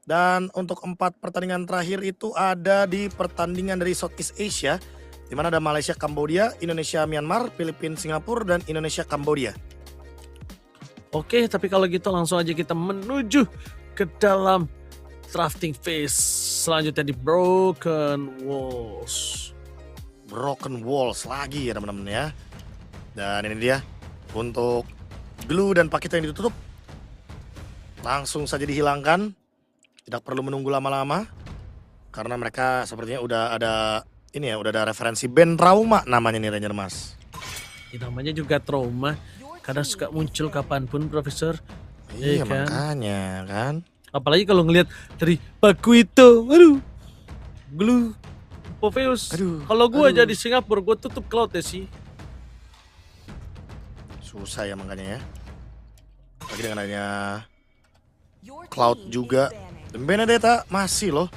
Dan untuk 4 pertandingan terakhir itu ada di pertandingan dari Southeast Asia, di mana ada Malaysia, Kambodia, Indonesia, Myanmar, Filipina, Singapura, dan Indonesia, Kambodia. Oke, tapi kalau gitu langsung aja kita menuju ke dalam drafting phase selanjutnya di Broken Walls. Broken Walls lagi ya teman-teman ya. Dan ini dia untuk glue dan paket yang ditutup. Langsung saja dihilangkan. Tidak perlu menunggu lama-lama. Karena mereka sepertinya udah ada ini ya, udah ada referensi band trauma namanya nih Ranger Mas. Ini namanya juga trauma. Kadang suka muncul kapanpun, Profesor. Iya kan? makanya kan. Apalagi kalau ngelihat dari Baku itu, aduh, Glue, Popheus. Kalau gue jadi Singapura, gue tutup Cloud ya sih. Susah ya makanya ya. Lagi dengan adanya Cloud juga. Dan Benedetta masih loh.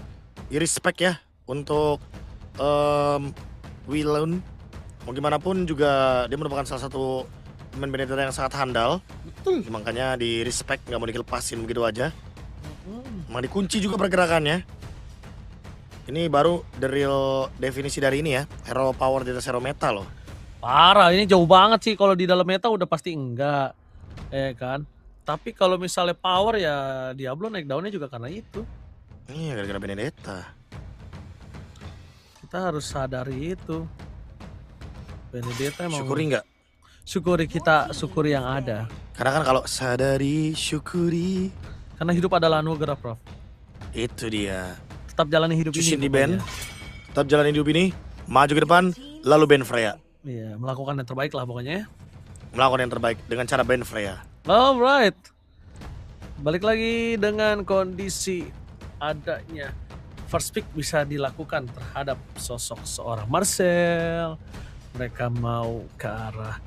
Respect ya untuk Willon. Mau gimana pun juga dia merupakan salah satu pemain Benedetta yang sangat handal. Betul. Makanya di respect, nggak mau dilepasin begitu aja. Emang dikunci juga pergerakannya. Ini baru the real definisi dari ini ya, hero power di atas hero meta loh. Parah, ini jauh banget sih. Kalau di dalam meta udah pasti enggak, kan. Tapi kalau misalnya power ya Diablo naik daunnya juga karena itu. Iya gara-gara Benedetta. Kita harus sadari itu. Benedetta emang. Syukuri nggak? Syukuri, kita syukuri yang ada. Karena kan kalau sadari, syukuri. Karena hidup adalah anugerah, Prof. Itu dia. Tetap jalani hidup Cusin ini. di band. Tetap jalani hidup ini. Maju ke depan. Lalu band Freya. Iya, melakukan yang terbaik lah pokoknya. Melakukan yang terbaik dengan cara band Freya. Alright. Balik lagi dengan kondisi adanya first pick bisa dilakukan terhadap sosok seorang Marcel. Mereka mau ke arah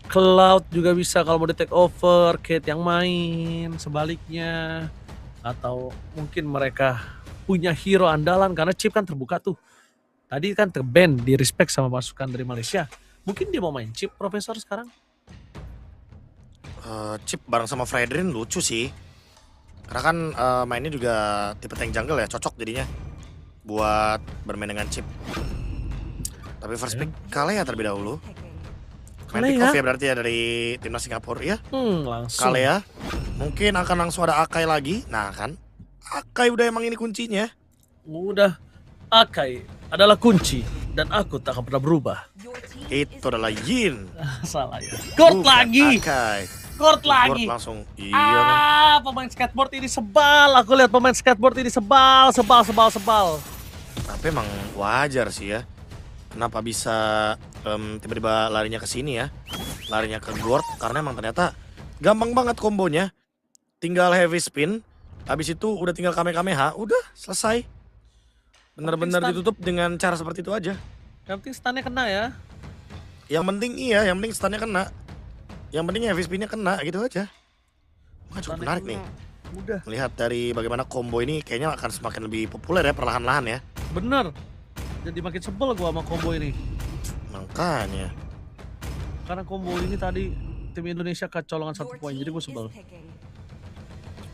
Cloud juga bisa kalau mau di take over, Kate yang main, sebaliknya. Atau mungkin mereka punya hero andalan karena chip kan terbuka tuh. Tadi kan terban di respect sama pasukan dari Malaysia. Mungkin dia mau main chip, Profesor, sekarang? Chip bareng sama Fredrin lucu sih. Karena kan mainnya juga tipe tank jungle ya, cocok jadinya buat bermain dengan chip. Tapi first pick Kalea terlebih dahulu. Main pick off ya berarti ya dari timnas Singapura ya. Langsung. Kalea mungkin akan langsung ada Akai lagi. Nah kan, Akai udah emang ini kuncinya. Udah, Akai adalah kunci dan aku tak akan pernah berubah. Itu adalah Yin. Salah ya. Gord lagi. Akai. Gord lagi. Gord langsung. Iya. Pemain skateboard ini sebal. Aku lihat pemain skateboard ini sebal. Tapi emang wajar sih ya. Kenapa bisa tiba-tiba larinya ke sini ya. Larinya ke Gord karena emang ternyata gampang banget kombonya. Tinggal heavy spin. Habis itu udah tinggal Kamehameha. Udah selesai. Bener-bener ditutup dengan cara seperti itu aja. Yang penting stunnya kena ya. Yang penting iya, yang penting stunnya kena. Yang penting heavy spinnya kena gitu aja. Wah cukup menarik nih. Udah. Melihat dari bagaimana combo ini kayaknya akan semakin lebih populer ya perlahan-lahan ya. Bener. Jadi makin sebel gua sama combo ini. Makanya. Karena combo ini tadi tim Indonesia kecolongan 1 poin, jadi gua sebel.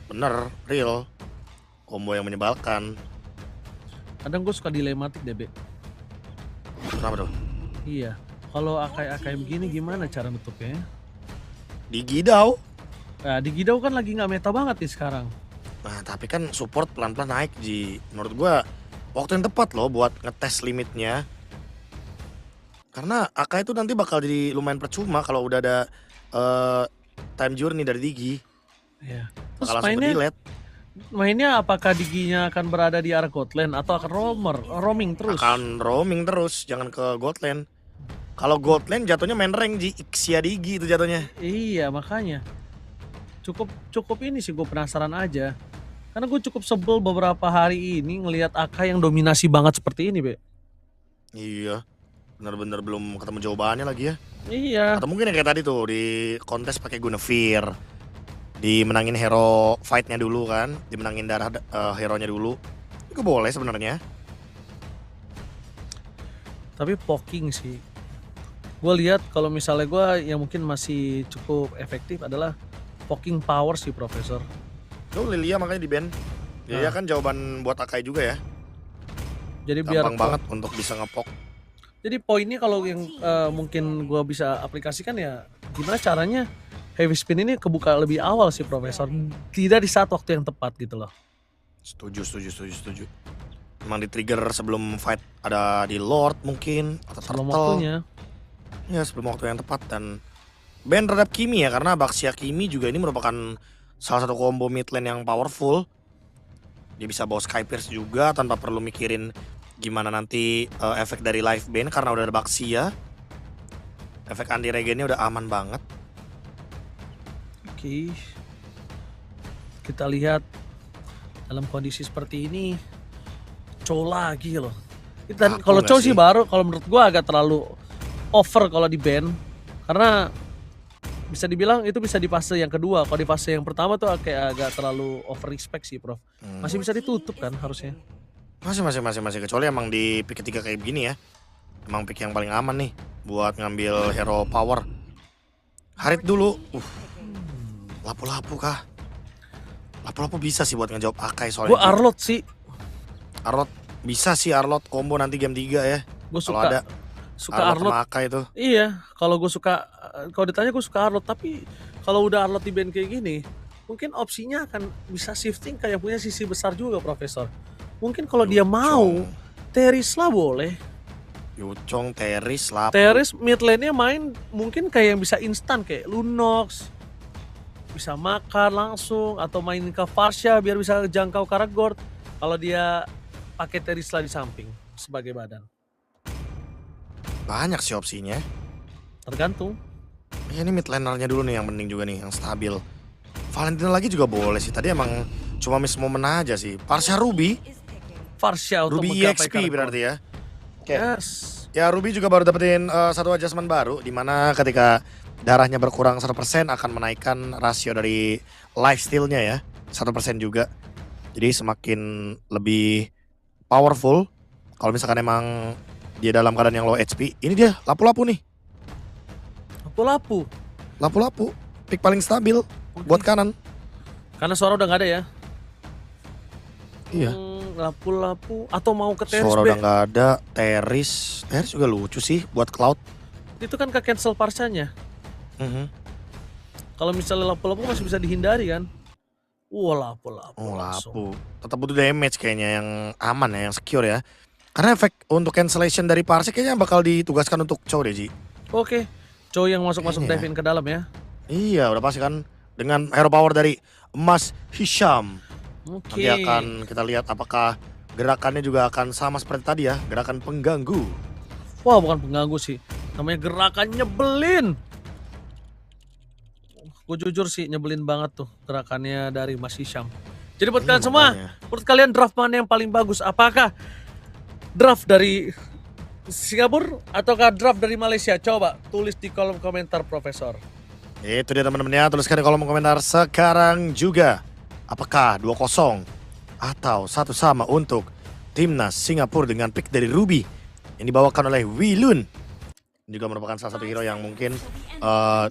Bener, real. Combo yang menyebalkan. Kadang gue suka dilematik deh, Be. Kenapa tuh? Iya. Kalau Akai begini gimana cara nutupnya? Di Gidau. Nah, di Gidau kan lagi nggak meta banget nih sekarang. Nah tapi kan support pelan-pelan naik Ji. Menurut gua waktu yang tepat loh buat ngetes limitnya. Karena Akai itu nanti bakal jadi lumayan percuma kalau udah ada time journey dari Digi. Iya. Bakal langsung delete. Mainnya apakah Diginya akan berada di arah Godland atau akan roaming terus? Akan roaming terus, jangan ke Godland. Kalau Godland jatuhnya main rank Ji, Ixia Digi itu jatuhnya. Iya makanya. Cukup ini sih gue penasaran aja. Karena gue cukup sebel beberapa hari ini ngelihat Akai yang dominasi banget seperti ini, Be. Iya. Bener-bener belum ketemu jawabannya lagi ya. Iya. Atau mungkin kayak tadi tuh di kontes pakai Guinevere. Dimenangin hero fight-nya dulu kan, dimenangin darah hero-nya dulu. Itu boleh sebenarnya. Tapi poking sih. Gue lihat kalau misalnya gue yang mungkin masih cukup efektif adalah poking power sih, Profesor. Tuh Lilia makanya di ban. Ya kan jawaban buat Akai juga ya. Jadi biar Gampang banget untuk bisa ngepok. Jadi poinnya kalau yang mungkin gua bisa aplikasikan ya gimana caranya heavy spin ini kebuka lebih awal sih Profesor. Tidak di saat waktu yang tepat gitu loh. Setuju. Emang di trigger sebelum fight ada di Lord mungkin atau Sebelum Turtle. waktunya. Ya sebelum waktu yang tepat dan ban terhadap Kimi ya karena Baxia Kimi juga ini merupakan salah satu combo mid lane yang powerful. Dia bisa bawa Sky Pierce juga tanpa perlu mikirin gimana nanti efek dari life ban karena udah ada Baxia. Efek anti regennya udah aman banget. Oke. Kita lihat dalam kondisi seperti ini Chow lagi loh. Dan Aku kalau nggak Chow sih sih? baru kalau menurut gua agak terlalu over kalau di ban karena bisa dibilang itu bisa di fase yang kedua. Kalau di fase yang pertama tuh kayak agak terlalu over respect sih, Prof. Masih bisa ditutup kan harusnya. Masih kecuali emang di pick ketiga kayak begini ya. Emang pick yang paling aman nih buat ngambil hero power. Harit dulu. Lapu-lapu kah? Lapu-lapu bisa sih buat ngejawab Akai soalnya. Gua Arlot sih. Arlot bisa sih Arlot combo nanti game 3 ya. Gue Kalau suka ada suka Arlot Arlot. sama Akai itu. Iya, kalau gue suka kalau ditanya gue suka Arlot, tapi kalau udah Arlot di band kayak gini, mungkin opsinya akan bisa shifting kayak punya sisi besar juga, Profesor. Mungkin kalau dia mau, Terisla boleh. Yucong, Teris, Lapu. Teris mid lane-nya main mungkin kayak yang bisa instan kayak Lunox. Bisa makan langsung atau main ke Farsha biar bisa jangkau Karagord. Kalau dia pakai Terisla di samping sebagai badan. Banyak sih opsinya. Tergantung. Ya ini mid lanernya dulu nih yang penting juga nih, yang stabil. Valentina lagi juga boleh sih. Tadi emang cuma miss momen aja sih. Parsha Ruby. Farsha untuk Ruby menggapai EXP Karagord. berarti ya. Yes. Ya Ruby juga baru dapetin satu adjustment baru. Dimana ketika darahnya berkurang 1% akan menaikkan rasio dari lifesteal-nya ya. 1% juga. Jadi semakin lebih powerful. Kalau misalkan emang dia dalam keadaan yang low HP. Ini dia lapu-lapu nih. Lapu-lapu. Lapu-lapu. Pick paling stabil buat kanan. Karena suara udah nggak ada ya. Iya. Lapu-lapu atau mau ke Teris Suara B. udah nggak ada. Teris juga lucu sih buat Cloud. Itu kan ke cancel Parsanya. Kalau misalnya lapu-lapu masih bisa dihindari kan. Lapu-lapu. Oh langsung. lapu. Tetap butuh damage kayaknya yang aman ya, yang secure ya. Karena efek untuk cancellation dari Parsec kayaknya bakal ditugaskan untuk Chow deh Ji. Oke. Chow yang masuk-masuk Kayaknya dive in ke dalam ya. Iya udah pasti kan. Dengan hero power dari Mas Hisham. Oke. Nanti akan kita lihat apakah gerakannya juga akan sama seperti tadi ya. Gerakan pengganggu. Wah, bukan pengganggu sih. Namanya gerakan nyebelin. Gue jujur sih nyebelin banget tuh gerakannya dari Mas Hisham. Jadi buat kalian semua, makanya. menurut kalian draft mana yang paling bagus? Apakah draft dari Singapura ataukah draft dari Malaysia? Coba tulis di kolom komentar, Profesor. Itu dia teman-teman ya. Tuliskan di kolom komentar sekarang juga. Apakah 2-0 atau 1 sama untuk timnas Singapura dengan pick dari Ruby yang dibawakan oleh Wilun. Juga merupakan salah satu hero yang mungkin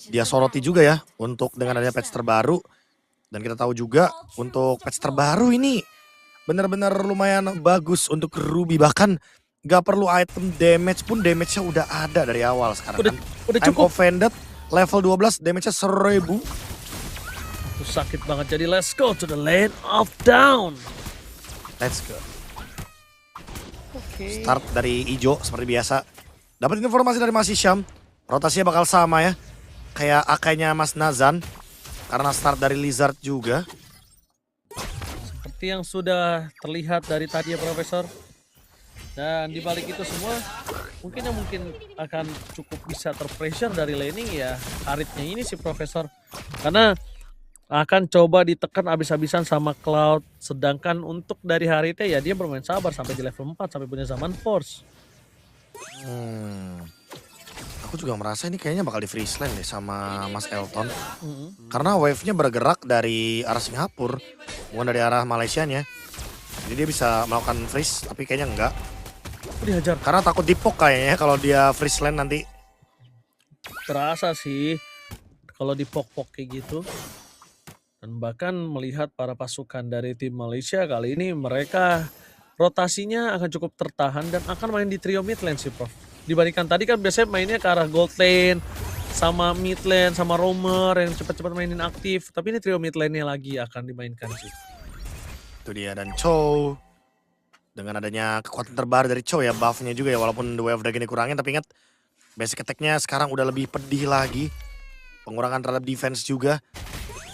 dia soroti juga ya untuk dengan adanya patch terbaru. Dan kita tahu juga untuk patch terbaru ini benar-benar lumayan bagus untuk Ruby. Bahkan gak perlu item damage pun damage-nya udah ada dari awal sekarang. Udah I'm cukup. offended level 12 damage-nya 1000. Itu sakit banget. Jadi let's go to the lane of down. Let's go. Oke. Start dari Ijo seperti biasa. Dapat informasi dari Mas Hisham, rotasinya bakal sama ya. Kayak akainya Mas Nazan. Karena start dari Lizard juga. Seperti yang sudah terlihat dari tadi ya, Profesor. Dan dibalik itu semua, mungkin akan cukup bisa terpressure dari laning ya Haritnya ini sih, Profesor. Karena akan coba ditekan abis-abisan sama Cloud. Sedangkan untuk dari Haritnya ya dia bermain sabar sampai di level 4 sampai punya zaman Force. Aku juga merasa ini kayaknya bakal di freeze lane deh sama Mas Elton. Karena wave-nya bergerak dari arah Singapura, bukan dari arah Malaysianya. Jadi dia bisa melakukan freeze, tapi kayaknya enggak. Dihajar. Karena takut dipok kayaknya kalau dia freeze lane nanti. Terasa sih kalau di pok-pok kayak gitu. Dan bahkan melihat para pasukan dari tim Malaysia kali ini mereka rotasinya akan cukup tertahan dan akan main di trio mid lane sih Prof. Dibandingkan tadi kan biasanya mainnya ke arah gold lane, sama mid lane, sama roamer yang cepat-cepat mainin aktif. Tapi ini trio mid lane-nya lagi akan dimainkan sih. Itu dia, dan Chow dengan adanya kekuatan terbaru dari Chow ya, buff-nya juga ya, walaupun The Way of Dragon dikurangin, tapi ingat basic attack-nya sekarang udah lebih pedih lagi. Pengurangan terhadap defense juga.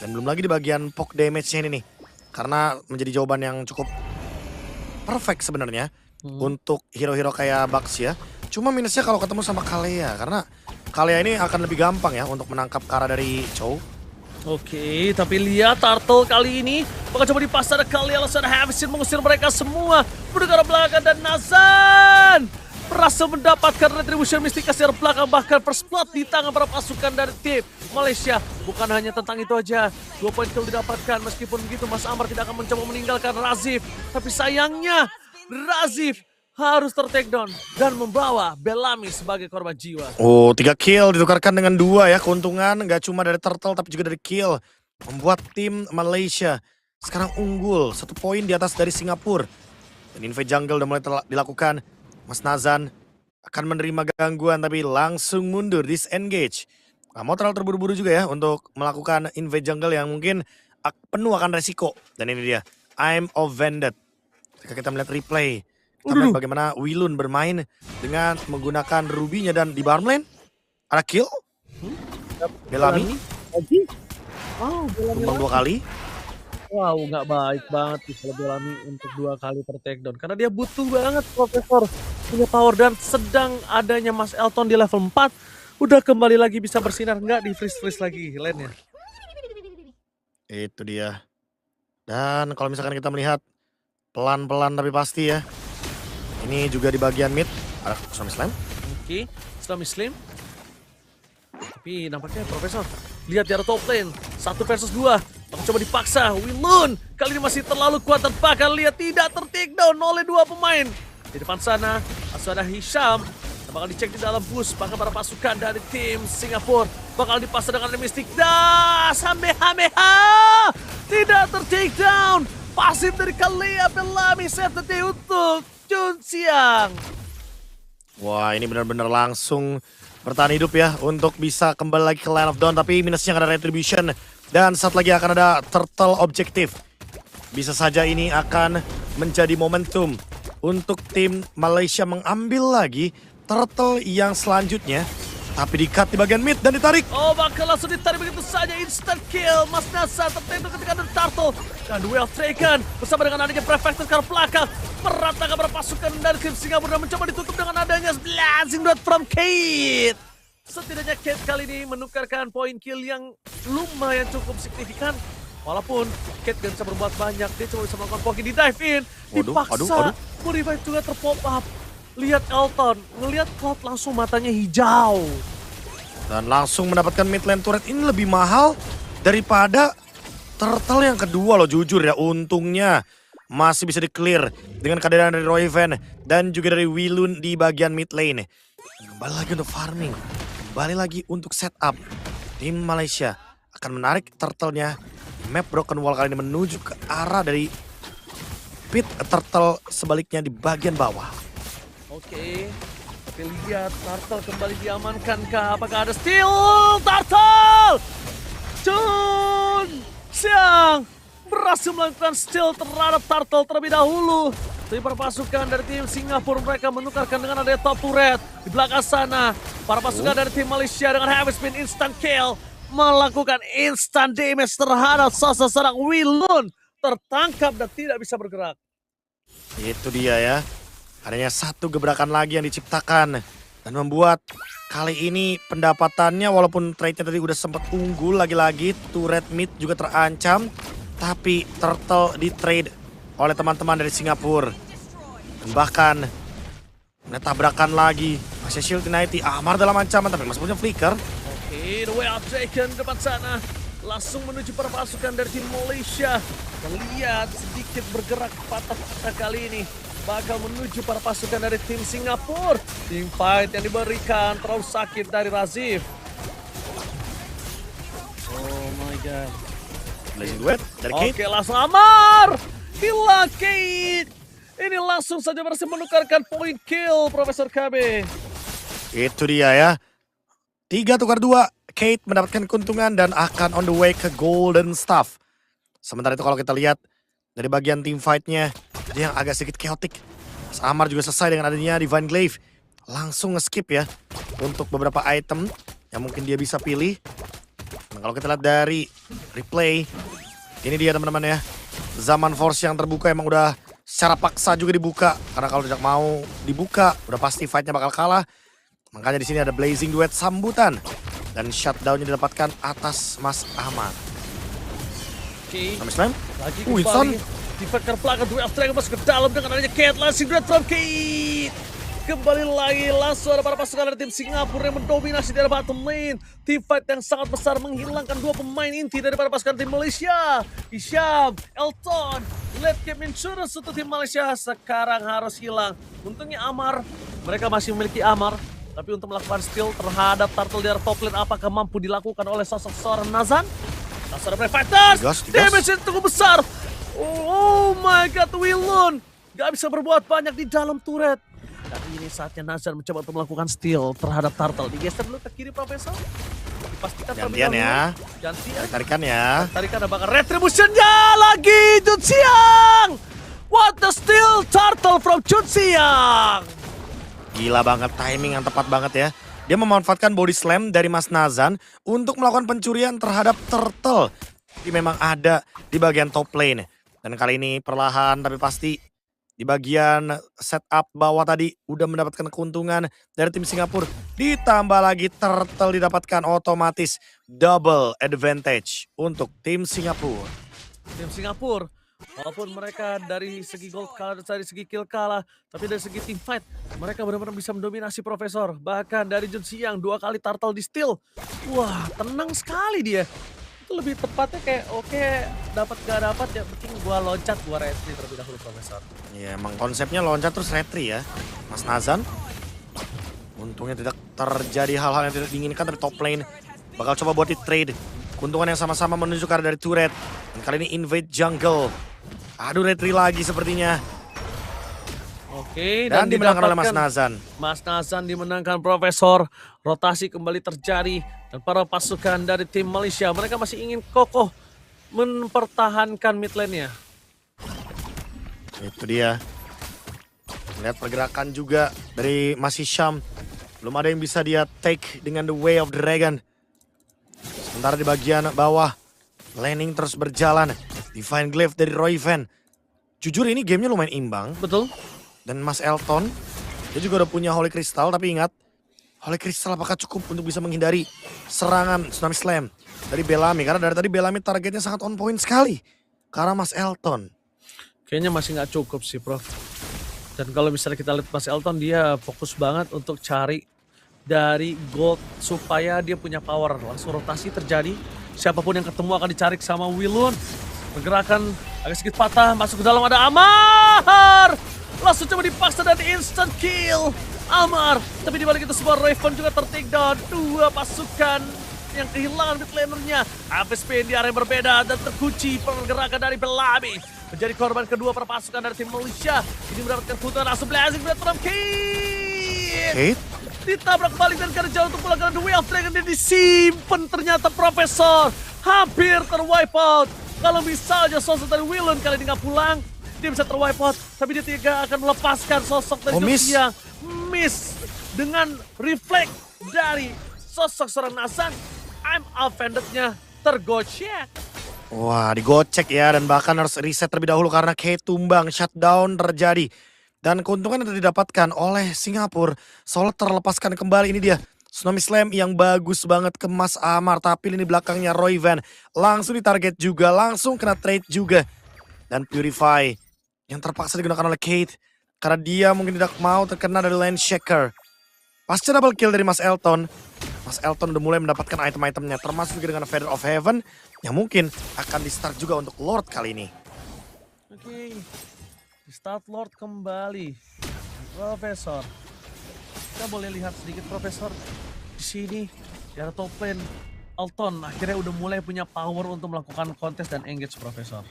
Dan belum lagi di bagian poke damage-nya ini nih. Karena menjadi jawaban yang cukup perfect sebenarnya untuk hero-hero kayak Bucks ya. Cuma minusnya kalau ketemu sama Kalea, karena Kalea ini akan lebih gampang ya untuk menangkap Kara dari Chow. Oke, tapi lihat Turtle kali ini bakal coba dipaksa ada Kalea, langsung ada Havisin mengusir mereka semua. Menuju ke arah belakang dan Nazan berhasil mendapatkan retribution Mystica dari belakang, bahkan first blood di tangan para pasukan dari tim Malaysia. Bukan hanya tentang itu aja, 2 poin kill didapatkan. Meskipun begitu Mas Amar tidak akan mencoba meninggalkan Razif, tapi sayangnya Razif harus ter-takedown dan membawa Bellamy sebagai korban jiwa. Oh, 3 kill ditukarkan dengan 2 ya. Keuntungan nggak cuma dari Turtle tapi juga dari kill. Membuat tim Malaysia sekarang unggul 1 poin di atas dari Singapura. Dan invade jungle udah mulai dilakukan. Mas Nazan akan menerima gangguan tapi langsung mundur, disengage. Nggak mau terlalu terburu-buru juga ya untuk melakukan invade jungle yang mungkin penuh akan resiko. Dan ini dia, I'm offended. Ketika kita melihat replay, kita melihat bagaimana Wilun bermain dengan menggunakan rubinya dan di bottom lane ada kill. Bellamy Wow, tumbang 2 kali. Wow, nggak baik banget sih kalau Bellamy untuk 2 kali ter-takedown. Karena dia butuh banget Profesor punya power, dan sedang adanya Mas Elton di level 4 udah kembali lagi bisa bersinar, nggak di freeze lagi lane-nya. Itu dia. Dan kalau misalkan kita melihat pelan-pelan tapi pasti ya. Ini juga di bagian mid ada Tsunami Slam. Oke, Tsunami Slam. Tapi nampaknya Profesor lihat di arah top lane, 1 versus 2. Coba dipaksa, Wilun kali ini masih terlalu kuat dan bahkan lihat tidak ter-takedown oleh 2 pemain. Di depan sana, langsung ada Hisham. Bakal dicek di dalam bus, bahkan para pasukan dari tim Singapura bakal dipaksa dengan Mystic Das. Hamehameha tidak ter-takedown. Pasif dari Kalea, Bellamy, save the day untuk Jun Siang. Wah, ini benar-benar langsung bertahan hidup ya untuk bisa kembali lagi ke line of dawn, tapi minusnya ada retribution dan saat lagi akan ada turtle objektif. Bisa saja ini akan menjadi momentum untuk tim Malaysia mengambil lagi turtle yang selanjutnya, tapi di-cut di bagian mid dan ditarik. Oh, bakal langsung ditarik begitu saja, instant kill. Mas Nasa tertentu ketika ada turtle dan Well Taken bersama dengan adanya Prefector ke belakang meratakan berpasukan dari tim Singapura dan mencoba ditutup dengan adanya blazing dot from Kate. Setidaknya Kate kali ini menukarkan poin kill yang lumayan cukup signifikan. Walaupun Kate gak bisa berbuat banyak, dia cuma bisa melakukan poki di dive in, dipaksa, revive juga terpop up. Lihat Elton, ngelihat Cloud langsung matanya hijau. Dan langsung mendapatkan mid lane turret ini lebih mahal daripada turtle yang kedua loh, jujur ya. Untungnya masih bisa di-clear dengan kehadiran dari Royven dan juga dari Wilun di bagian mid lane. Kembali lagi untuk farming, kembali lagi untuk setup. Tim Malaysia akan menarik turtle-nya. Map Broken Wall kali ini menuju ke arah dari pit turtle sebaliknya di bagian bawah. Oke, tapi lihat Turtle kembali diamankan kah? Apakah ada steal? Turtle! Jun Siang berhasil melakukan steal terhadap Turtle terlebih dahulu. Tapi para pasukan dari tim Singapura mereka menukarkan dengan adanya top turret. Di belakang sana, para pasukan dari tim Malaysia dengan heavy spin instant kill melakukan instant damage terhadap seorang Wilun, tertangkap dan tidak bisa bergerak. Itu dia ya. Adanya satu gebrakan lagi yang diciptakan dan membuat kali ini pendapatannya, walaupun trade-nya tadi udah sempat unggul, lagi-lagi turret mid juga terancam, tapi turtle di trade oleh teman-teman dari Singapura. Dan bahkan tabrakan lagi. Masih shield United, Amar dalam ancaman tapi masih punya flicker. Oke, the way out taken depan sana. Langsung menuju para pasukan dari tim Malaysia. Lihat sedikit bergerak patah-patah kali ini. Bakal menuju para pasukan dari tim Singapura. Team fight yang diberikan terlalu sakit dari Razif. Oh my god. Blazing Duet dari Kate. Oke, langsung Amar. Hilang Kate. Ini langsung saja berhasil menukarkan poin kill Profesor KB. Itu dia ya. 3 tukar 2. Kate mendapatkan keuntungan dan akan on the way ke Golden Staff. Sementara itu kalau kita lihat dari bagian team fight-nya, dia yang agak sedikit chaotic. Mas Amar juga selesai dengan adanya Divine Glaive. Langsung nge-skip ya untuk beberapa item yang mungkin dia bisa pilih. Nah, kalau kita lihat dari replay, ini dia teman-teman ya. Zaman Force yang terbuka emang udah secara paksa juga dibuka. Karena kalau tidak mau dibuka, udah pasti fight-nya bakal kalah. Makanya di sini ada Blazing Duet sambutan. Dan shutdown-nya didapatkan atas Mas Ahmad. Oke. Kami slam. Lagi Wilson. kembali. Defend ke belakang, Duel of Dragon masuk ke dalam dengan adanya Kate. Langsung Duet from Kate. Kembali lagi langsung ada para pasukan dari tim Singapura yang mendominasi dari bottom lane. Team fight yang sangat besar menghilangkan 2 pemain inti dari para pasukan tim Malaysia. Hisham, Elton, late game insurance untuk tim Malaysia sekarang harus hilang. Untungnya Amar, mereka masih memiliki Amar. Tapi untuk melakukan steal terhadap turtle dari top lane apakah mampu dilakukan oleh sosok seorang Nazan? Nazan Brave Fighters, damage yang cukup besar. Oh my god, Wilon gak bisa berbuat banyak di dalam turret. Dan ini saatnya Nazan mencoba untuk melakukan steal terhadap turtle. Digeser dulu ke kiri Profesor. Dipastikan Gantian ya. Gantian. Tarikan ya. Tarikan apakah retributionnya lagi Jun Siang. What the steal turtle from Jun Siang. Gila banget, timing yang tepat banget ya. Dia memanfaatkan body slam dari Mas Nazan untuk melakukan pencurian terhadap turtle. Ini memang ada di bagian top lane. Dan kali ini perlahan tapi pasti di bagian setup bawah tadi udah mendapatkan keuntungan dari tim Singapura. Ditambah lagi turtle didapatkan otomatis double advantage untuk tim Singapura. Tim Singapura, walaupun mereka dari segi gold kalah, dari segi kill kalah, tapi dari segi team fight, mereka benar-benar bisa mendominasi Profesor. Bahkan dari Jun Siang 2 kali turtle di steal. Wah, tenang sekali dia. Itu lebih tepatnya kayak oke, dapat gak dapat ya penting gua loncat, gua retry terlebih dahulu Profesor. Ya emang konsepnya loncat terus retry ya. Mas Nazan. Untungnya tidak terjadi hal-hal yang tidak diinginkan dari top lane. Bakal coba buat di trade. Keuntungan yang sama-sama menuju ke arah dari turret. Dan kali ini invade jungle. Aduh retry lagi sepertinya. Oke, Dan dimenangkan oleh Mas Nazan. Mas Nazan dimenangkan Profesor. Rotasi kembali terjadi. Dan para pasukan dari tim Malaysia, mereka masih ingin kokoh mempertahankan mid lane-nya. Itu dia. Lihat pergerakan juga dari Mas Hisham. Belum ada yang bisa dia take dengan the way of dragon. Sementara di bagian bawah, laning terus berjalan. Divine Glaive dari Royven. Jujur ini gamenya lumayan imbang. Betul. Dan Mas Elton, dia juga udah punya Holy Crystal. Tapi ingat, Holy Crystal apakah cukup untuk bisa menghindari serangan Tsunami Slam dari Bellamy. Karena dari tadi Bellamy targetnya sangat on point sekali. Karena Mas Elton. Kayaknya masih nggak cukup sih Prof. Dan kalau misalnya kita lihat Mas Elton, dia fokus banget untuk cari dari gold supaya dia punya power. Langsung rotasi terjadi. Siapapun yang ketemu akan dicari sama Wilun. Pergerakan agak sedikit patah, masuk ke dalam ada Amar. Langsung coba dipaksa dan instant kill. Amar, tapi dibalik itu semua Raven juga ter-take down. 2 pasukan yang kehilangan mid laner-nya. APSP di area yang berbeda dan terkunci pergerakan dari Bellamy. Menjadi korban kedua para pasukan dari tim Malaysia. Ini mendapatkan keuntungan langsung Blazing Duet from Kate. Ditabrak balik dan karena jauh untuk pulang ke The Way of Dragon dan disimpan ternyata Profesor. Hampir terwipe out. Kalau misalnya sosok dari Wilon kali ini nggak pulang, dia bisa terwipe out. Tapi dia tidak akan melepaskan sosok dari Josia. Miss dengan refleks dari sosok seorang Nazan. I'm offended-nya tergocek. Wah digocek ya dan bahkan harus reset terlebih dahulu karena Kate tumbang, shutdown terjadi. Dan keuntungan yang didapatkan oleh Singapura, Solar terlepaskan kembali. Ini dia Tsunami Slam yang bagus banget ke Mas Amar. Tapi ini belakangnya Royven langsung ditarget juga, langsung kena trade juga. Dan Purify yang terpaksa digunakan oleh Kate. Karena dia mungkin tidak mau terkena dari Land Shaker. Pasca double kill dari Mas Elton. Mas Elton udah mulai mendapatkan item-itemnya. Termasuk juga dengan Feather of Heaven. Yang mungkin akan di-start juga untuk Lord kali ini. Oke. Di-start Lord kembali. Profesor. Kita boleh lihat sedikit Profesor. Di sini. Di arah top lane. Elton akhirnya udah mulai punya power untuk melakukan kontes dan engage, Profesor.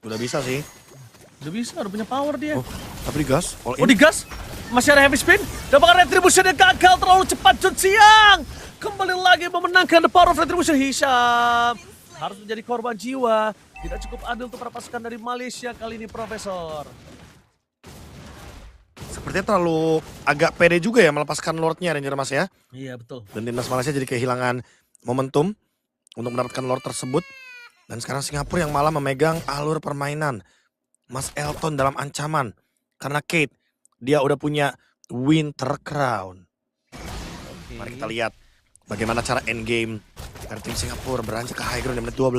Udah bisa sih. Udah bisa, udah punya power dia. Oh, tapi digas, all in. Oh, digas. Masih ada heavy spin. Dapatkan retribution yang gagal terlalu cepat. Jun Xiang kembali lagi memenangkan the power of retribution. Hisham harus menjadi korban jiwa. Tidak cukup adil untuk para pasukan dari Malaysia kali ini, Profesor. Sepertinya terlalu agak pede juga ya melepaskan Lordnya Ranger Mas ya. Iya, betul. Dan timnas Malaysia jadi kehilangan momentum untuk mendapatkan Lord tersebut. Dan sekarang Singapura yang malah memegang alur permainan. Mas Elton dalam ancaman. Karena Kate, dia udah punya Winter Crown. Mari kita lihat bagaimana cara endgame dari tim Singapura beranjak ke high ground di menit 12.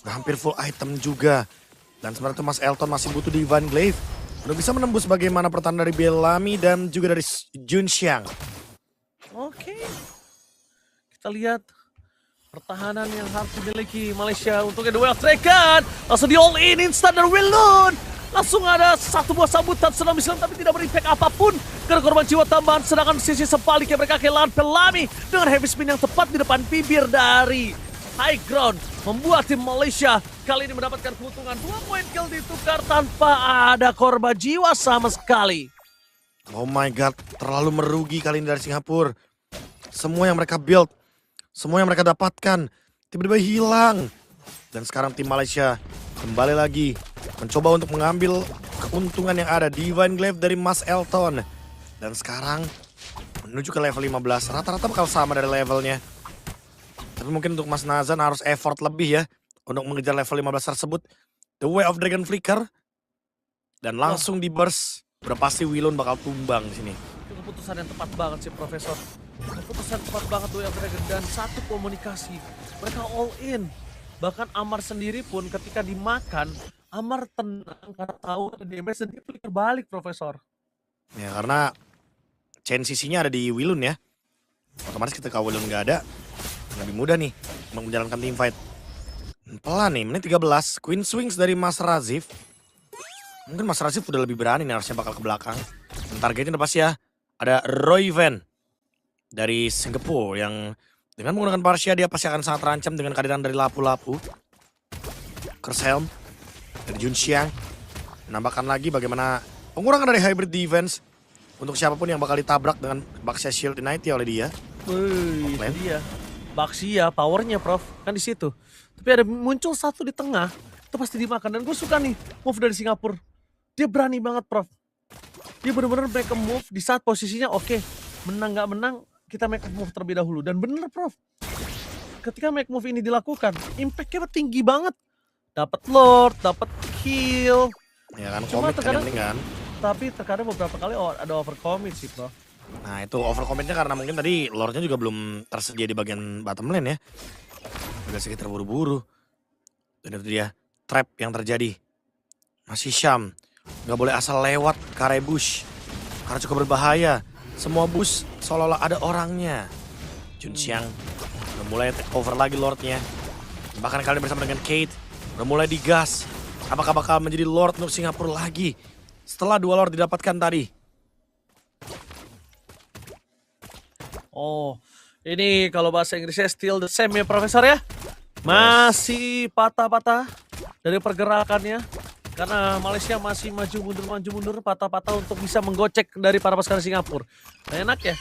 Udah hampir full item juga. Dan sebenarnya itu Mas Elton masih butuh Divine Glaive. Udah bisa menembus bagaimana pertahanan dari Bellamy dan juga dari Jun Xiang. Oke. Kita lihat pertahanan yang harus dimiliki Malaysia untuk The Well Dragon. Langsung di all in instant dari Wilun. Langsung ada satu buah sambutan tsunami Islam tapi tidak berimpact apapun. Karena korban jiwa tambahan, sedangkan sisi sebaliknya mereka kehilangan Bellamy dengan heavy spin yang tepat di depan bibir dari high ground. Membuat tim Malaysia kali ini mendapatkan keuntungan 2 poin kill ditukar tanpa ada korban jiwa sama sekali. Oh my god, terlalu merugi kali ini dari Singapura. Semua yang mereka build, semua yang mereka dapatkan, tiba-tiba hilang. Dan sekarang tim Malaysia kembali lagi mencoba untuk mengambil keuntungan yang ada. Divine Glaive dari Mas Elton. Dan sekarang menuju ke level 15, rata-rata bakal sama dari levelnya. Tapi mungkin untuk Mas Nazan harus effort lebih ya untuk mengejar level 15 tersebut. The Way of Dragon Flicker. Dan langsung di burst. Udah pasti Wilun bakal tumbang di sini. Itu keputusan yang tepat banget sih, Profesor. Keputusan tepat banget tuh yang Dragon dan satu komunikasi. Mereka all in. Bahkan Amar sendiri pun ketika dimakan, Amar tenang karena tahu ada damage dan dia flicker balik, Profesor. Ya karena chain CC-nya ada di Wilun ya. Otomatis ketika Wilun nggak ada, lebih mudah nih untuk menjalankan team fight. Pelan nih, menit 13. Queen Swings dari Mas Razif. Mungkin Mas Razif udah lebih berani nih, harusnya bakal ke belakang. Dan targetnya udah pasti ya. Ada Roy Van dari Singapura yang dengan menggunakan Parsia dia pasti akan sangat terancam dengan kehadiran dari Lapu-Lapu. Kershelm dari Jun Xiang. Menambahkan lagi bagaimana pengurangan dari hybrid defense untuk siapapun yang bakal ditabrak dengan Baxia Shield Ignite oleh dia. Wih, itu dia. Baxia powernya, Prof, kan di situ. Tapi ada muncul satu di tengah, itu pasti dimakan. Dan gue suka nih move dari Singapura. Dia berani banget, Prof. Dia benar-benar make a move di saat posisinya oke. Menang nggak menang, kita make a move terlebih dahulu. Dan bener, Prof. Ketika make move ini dilakukan, impact-nya tinggi banget. Dapat Lord, dapat kill. Ya kan, Cuma komit kan yang terkadang- penting kan. Tapi terkadang beberapa kali ada overcommit sih, Prof. Nah itu overcommitnya karena mungkin tadi lordnya juga belum tersedia di bagian bottom lane ya. Agak sedikit terburu-buru. Dan itu dia trap yang terjadi. Masih Syam. Gak boleh asal lewat ke area bush. Karena cukup berbahaya. Semua bush seolah-olah ada orangnya. Jun Xiang udah mulai take over lagi lordnya. Bahkan kali ini bersama dengan Kate. Udah mulai digas. Apakah bakal menjadi lord untuk Singapura lagi? Setelah 2 lord didapatkan tadi. Oh, ini kalau bahasa Inggrisnya still the same ya, Profesor ya. Masih patah-patah dari pergerakannya. Karena Malaysia masih maju mundur, patah-patah untuk bisa menggocek dari para pasukan Singapura. Nah, enak ya.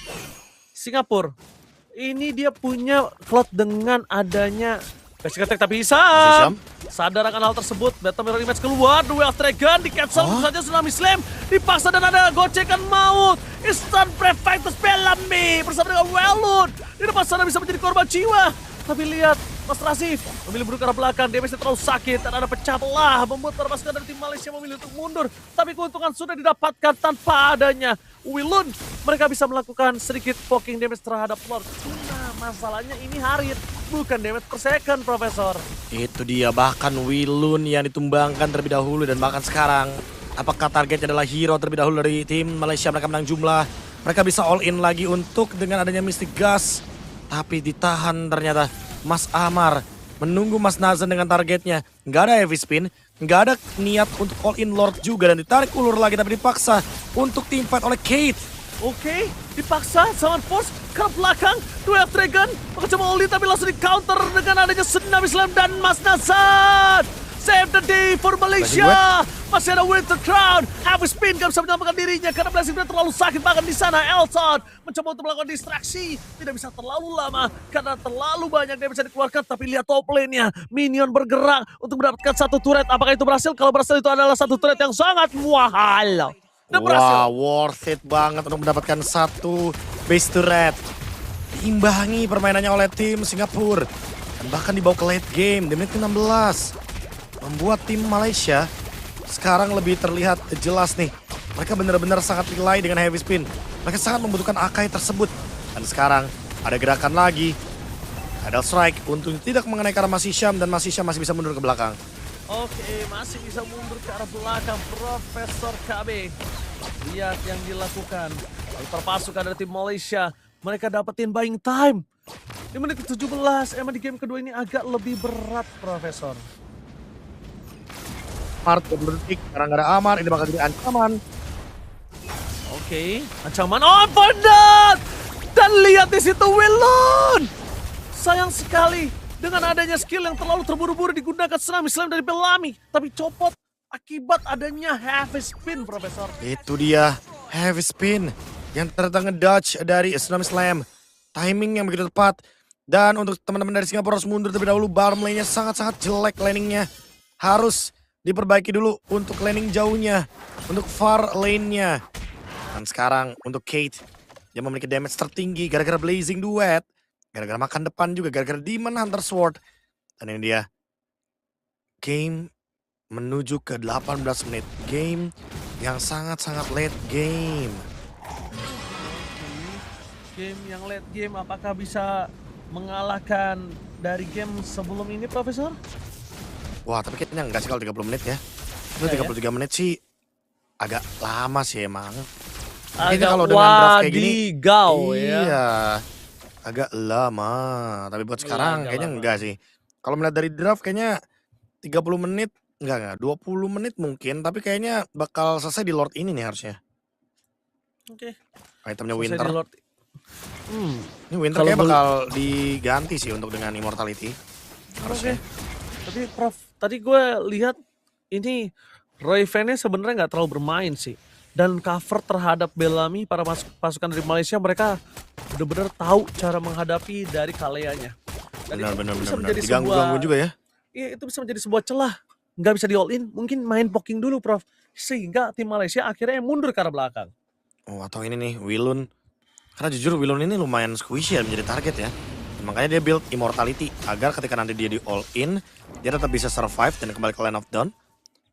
Singapura, ini dia punya Cloud dengan adanya basic attack tapi Hisham sadar akan hal tersebut. Battle Mirror Image keluar, Duel of Dragon di cancel saja Tsunami Slam dipaksa dan ada gocekan maut. Instant Prefectus Bellamy bersama dengan Welun di depan sana bisa menjadi korban jiwa. Tapi lihat Mas Razif memilih mundur ke arah belakang, damage-nya terlalu sakit dan ada pecah belah membuat para pasukan dari tim Malaysia memilih untuk mundur. Tapi keuntungan sudah didapatkan tanpa adanya Wilun. Mereka bisa melakukan sedikit poking damage terhadap Lord. Nah, masalahnya ini Harit, bukan damage per second, Profesor. Itu dia, bahkan Wilun yang ditumbangkan terlebih dahulu dan bahkan sekarang apakah targetnya adalah hero terlebih dahulu dari tim Malaysia. Mereka menang jumlah, mereka bisa all in lagi untuk dengan adanya Mystic Gas. Tapi ditahan ternyata Mas Amar menunggu Mas Nazan dengan targetnya. Nggak ada heavy spin, nggak ada niat untuk all in Lord juga dan ditarik ulur lagi tapi dipaksa untuk team fight oleh Kate. Oke, dipaksa Summon Force ke belakang, Duel Dragon mencoba ulti tapi langsung di counter dengan adanya Tsunami Slam dan Mas Nazar. Save the day for Malaysia. Masih ada Winter Crown. Heavy Spin gak bisa menyelamatkan dirinya karena Blessing Blade terlalu sakit banget di sana. Elton mencoba untuk melakukan distraksi. Tidak bisa terlalu lama karena terlalu banyak yang bisa dikeluarkan. Tapi lihat top lane-nya. Minion bergerak untuk mendapatkan satu turret. Apakah itu berhasil? Kalau berhasil itu adalah satu turret yang sangat mahal. Dan berhasil. Wah, worth it banget untuk mendapatkan satu base turret. Diimbangi permainannya oleh tim Singapura. Dan bahkan dibawa ke late game di menit ke-16. Membuat tim Malaysia sekarang lebih terlihat jelas nih. Mereka benar-benar sangat rely dengan heavy spin. Mereka sangat membutuhkan Akai tersebut. Dan sekarang ada gerakan lagi. Idle Strike untuk tidak mengenai karena Mas Hisham. Dan Mas Hisham masih bisa mundur ke belakang. Oke, masih bisa mundur ke arah belakang Profesor KB. Lihat yang dilakukan oleh pasukan dari tim Malaysia. Mereka dapetin buying time. Di menit ke-17, emang di game kedua ini agak lebih berat, Profesor. Smart, detik, sekarang gak ada Amar, ini bakal jadi ancaman. Oke, ancaman. Oh, benar! Dan lihat di situ Wilun! Sayang sekali dengan adanya skill yang terlalu terburu-buru digunakan Tsunami Slam dari Bellamy. Tapi copot akibat adanya heavy spin, Profesor. Itu dia, heavy spin yang ternyata ngedodge dari Tsunami Slam. Timing yang begitu tepat. Dan untuk teman-teman dari Singapura harus mundur terlebih dahulu. Bottom lane-nya sangat-sangat jelek landingnya. Harus diperbaiki dulu untuk landing jauhnya. Untuk far lane-nya. Dan sekarang untuk Kate. Dia memiliki damage tertinggi gara-gara Blazing Duet. Gara-gara makan depan juga. Gara-gara Demon Hunter Sword. Dan ini dia. Game menuju ke 18 menit. Game yang sangat-sangat late game. Game yang late game apakah bisa mengalahkan dari game sebelum ini, Profesor? Wah, tapi kayaknya enggak sih kalau 30 menit ya. Itu Enggak 33 menit sih agak lama sih emang. Agak kalau dengan draft kayak gini, wadigaw ya. iya, agak lama. Tapi buat sekarang agak kayaknya lama. enggak sih. Kalau melihat dari draft kayaknya 30 menit, enggak, 20 menit mungkin. Tapi kayaknya bakal selesai di Lord ini nih harusnya. Oke. Itemnya Selesai Winter. di Lord. Ini Winter Kalau kayak bakal diganti sih untuk dengan Immortality. Harusnya. Tapi Prof, tadi gue lihat ini Roy Van-nya sebenarnya nggak terlalu bermain sih. Dan cover terhadap Bellamy, para pasukan dari Malaysia, mereka benar-benar tahu cara menghadapi dari Kaleanya. Dan Benar. menjadi Diganggu-ganggu juga ya. Iya, itu bisa menjadi sebuah celah. Nggak bisa di all in, mungkin main poking dulu, Prof. Sehingga tim Malaysia akhirnya mundur ke arah belakang. Oh, atau ini nih, Wilun. Karena jujur Wilun ini lumayan squishy ya menjadi target ya. Dan makanya dia build Immortality agar ketika nanti dia di all in, dia tetap bisa survive dan kembali ke Land of Dawn.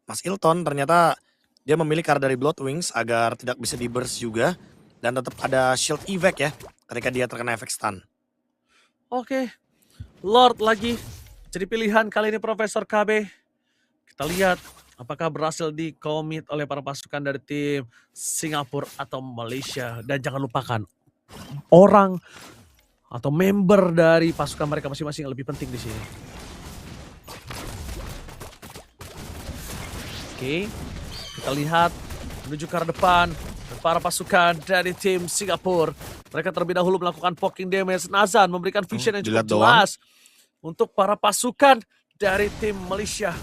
Mas Ilton ternyata dia memilih card dari Blood Wings agar tidak bisa di burst juga. Dan tetap ada shield evac ya ketika dia terkena efek stun. Oke, Lord lagi jadi pilihan kali ini Profesor KB. Kita lihat apakah berhasil di-commit oleh para pasukan dari tim Singapura atau Malaysia. Dan jangan lupakan, orang atau member dari pasukan mereka masing-masing yang lebih penting di sini. Oke, kita lihat menuju ke arah depan. Para pasukan dari tim Singapura. Mereka terlebih dahulu melakukan poking damage. Nazan memberikan vision yang cukup jelas untuk para pasukan dari tim Malaysia.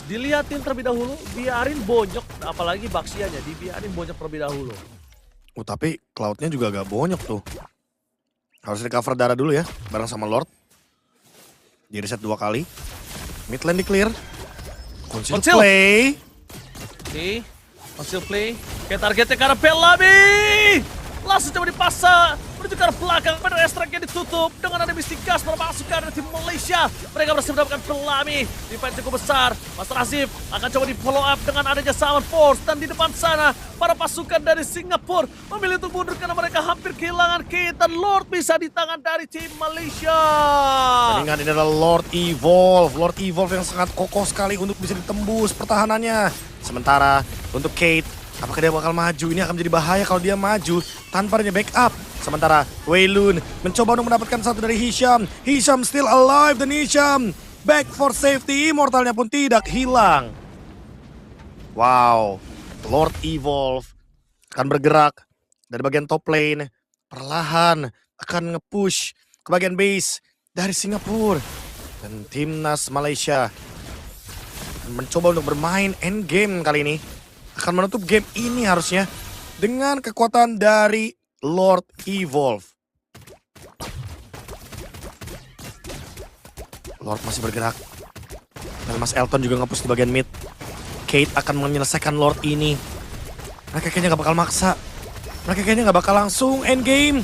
Dilihatin terlebih dahulu, biarin bonyok, apalagi Baxianya, dibiarin bonyok terlebih dahulu. Tapi Cloud-nya juga agak bonyok tuh. Harus di cover darah dulu ya, bareng sama Lord. Di reset 2 kali. Mid lane di clear. Conceal play. Oke, conceal play. Oke, targetnya ke arah Bellamy. Langsung coba dipasang. Menuju ke arah belakang, pada extract-nya ditutup. Dengan ada Mystikas para pasukan dari tim Malaysia. Mereka berhasil mendapatkan Bellamy. Defense cukup besar. Master Azif akan coba di follow up dengan adanya Summon Force. Dan di depan sana, para pasukan dari Singapura memilih untuk mundur karena mereka hampir kehilangan Kate. Dan Lord bisa di tangan dari tim Malaysia. Dan ingat ini adalah Lord Evolve. Lord Evolve yang sangat kokoh sekali untuk bisa ditembus pertahanannya. Sementara untuk Kate, apakah dia bakal maju? Ini akan menjadi bahaya kalau dia maju tanpa adanya backup. Sementara Weilun mencoba untuk mendapatkan satu dari Hisham. Hisham still alive dan Hisham back for safety. Immortalnya pun tidak hilang. Wow, Lord Evolve akan bergerak dari bagian top lane perlahan akan nge-push ke bagian base dari Singapura. Dan timnas Malaysia mencoba untuk bermain endgame kali ini. Akan menutup game ini harusnya dengan kekuatan dari Lord Evolve. Lord masih bergerak. Dan Mas Elton juga nge-push di bagian mid. Kate akan menyelesaikan Lord ini. Mereka kayaknya gak bakal maksa. Mereka kayaknya gak bakal langsung endgame.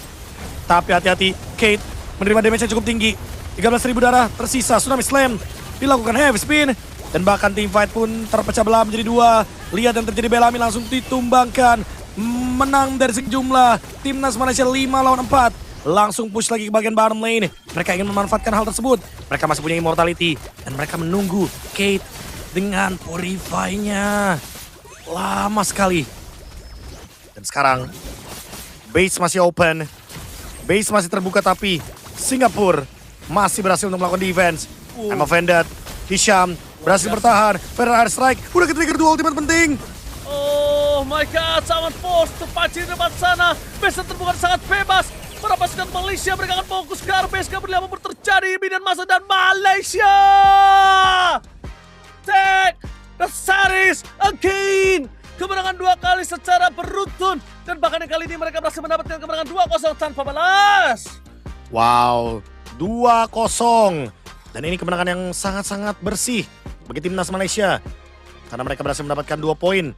Tapi hati-hati, Kate menerima damage yang cukup tinggi. 13.000 darah tersisa, Tsunami Slam dilakukan heavy spin. Dan bahkan team fight pun terpecah belah menjadi dua. Lihat yang terjadi, Bellamy langsung ditumbangkan. Menang dari sejumlah timnas Malaysia 5 lawan 4. Langsung push lagi ke bagian bottom lane. Mereka ingin memanfaatkan hal tersebut. Mereka masih punya immortality. Dan mereka menunggu Kate dengan Purify-nya. Lama sekali. Dan sekarang base masih open. Base masih terbuka tapi Singapura masih berhasil untuk melakukan defense. I'm offended. Hisham berhasil bertahan. Ferrer strike. Udah ke-trigger 2 ultimate penting. Oh my god, Summon Force tepat di depan sana. Base terbuka sangat bebas. Para pasukan Malaysia mereka akan fokus ke arah base. Kemudian apa terjadi? Binian masa dan Malaysia take the series again. Kemenangan 2 kali secara beruntun. Dan bahkan yang kali ini mereka berhasil mendapatkan kemenangan 2-0 tanpa balas. Wow, 2-0. Dan ini kemenangan yang sangat-sangat bersih bagi timnas Malaysia. Karena mereka berhasil mendapatkan 2 poin.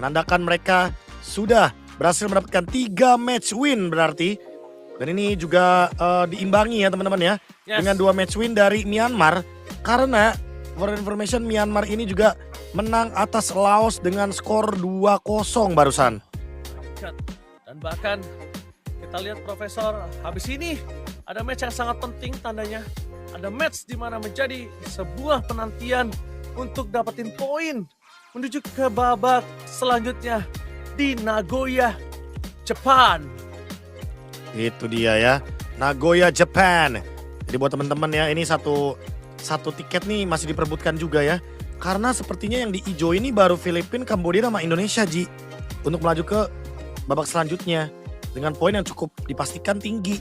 Menandakan mereka sudah berhasil mendapatkan 3 match win berarti. Dan ini juga diimbangi ya teman-teman ya. Yes. Dengan 2 match win dari Myanmar. Karena for information Myanmar ini juga menang atas Laos dengan skor 2-0 barusan. Dan bahkan kita lihat Profesor, habis ini ada match yang sangat penting tandanya. Ada match di mana menjadi sebuah penantian untuk dapetin poin menuju ke babak selanjutnya di Nagoya, Jepang. Itu dia ya, Nagoya, Japan. Jadi buat teman-teman ya, ini satu tiket nih masih diperebutkan juga ya. Karena sepertinya yang di hijau ini baru Filipina, Kambodia sama Indonesia, Ji. Untuk melaju ke babak selanjutnya dengan poin yang cukup dipastikan tinggi.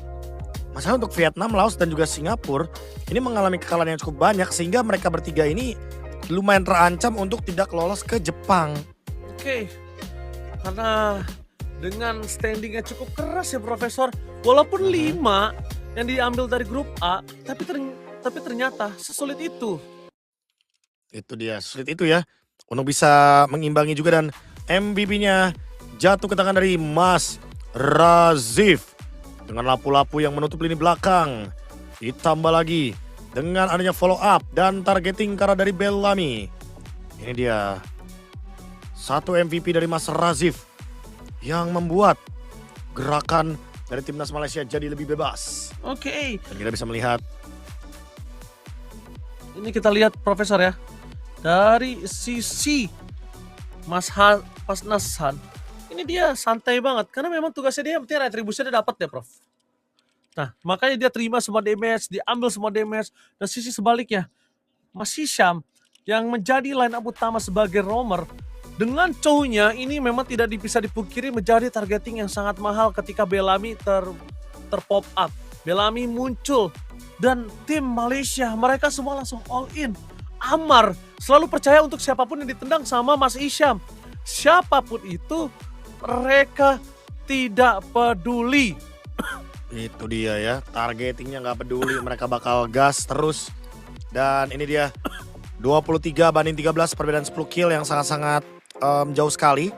Masalah untuk Vietnam, Laos dan juga Singapura ini mengalami kekalahan yang cukup banyak sehingga mereka bertiga ini lumayan terancam untuk tidak lolos ke Jepang. Oke, karena dengan standingnya cukup keras ya Profesor. Walaupun 5 yang diambil dari grup A, tapi ternyata sesulit itu. Itu dia, sulit itu ya. Untuk bisa mengimbangi juga dan MVP-nya jatuh ke tangan dari Mas Razif. Dengan lapu-lapu yang menutup lini belakang. Ditambah lagi dengan adanya follow up dan targeting karena dari Bellamy. Ini dia. 1 MVP dari Mas Razif. Yang membuat gerakan dari timnas Malaysia jadi lebih bebas. Oke. Dan kita bisa melihat. Ini kita lihat Profesor ya. Dari sisi Mas Nashan, ini dia santai banget. Karena memang tugasnya dia yang penting retribusi dia dapat ya Prof. Nah makanya dia terima semua damage, diambil semua damage. Dan sisi sebaliknya, Mas Hisham yang menjadi line up utama sebagai roamer. Dengan cownya ini memang tidak bisa dipungkiri menjadi targeting yang sangat mahal ketika Bellamy terpop up. Bellamy muncul dan tim Malaysia mereka semua langsung all in. Amar selalu percaya untuk siapapun yang ditendang sama Mas Hisham. Siapapun itu mereka tidak peduli. Itu dia ya, targetingnya nggak peduli, mereka bakal gas terus. Dan ini dia 23 banding 13, perbedaan 10 kill yang sangat-sangat jauh sekali.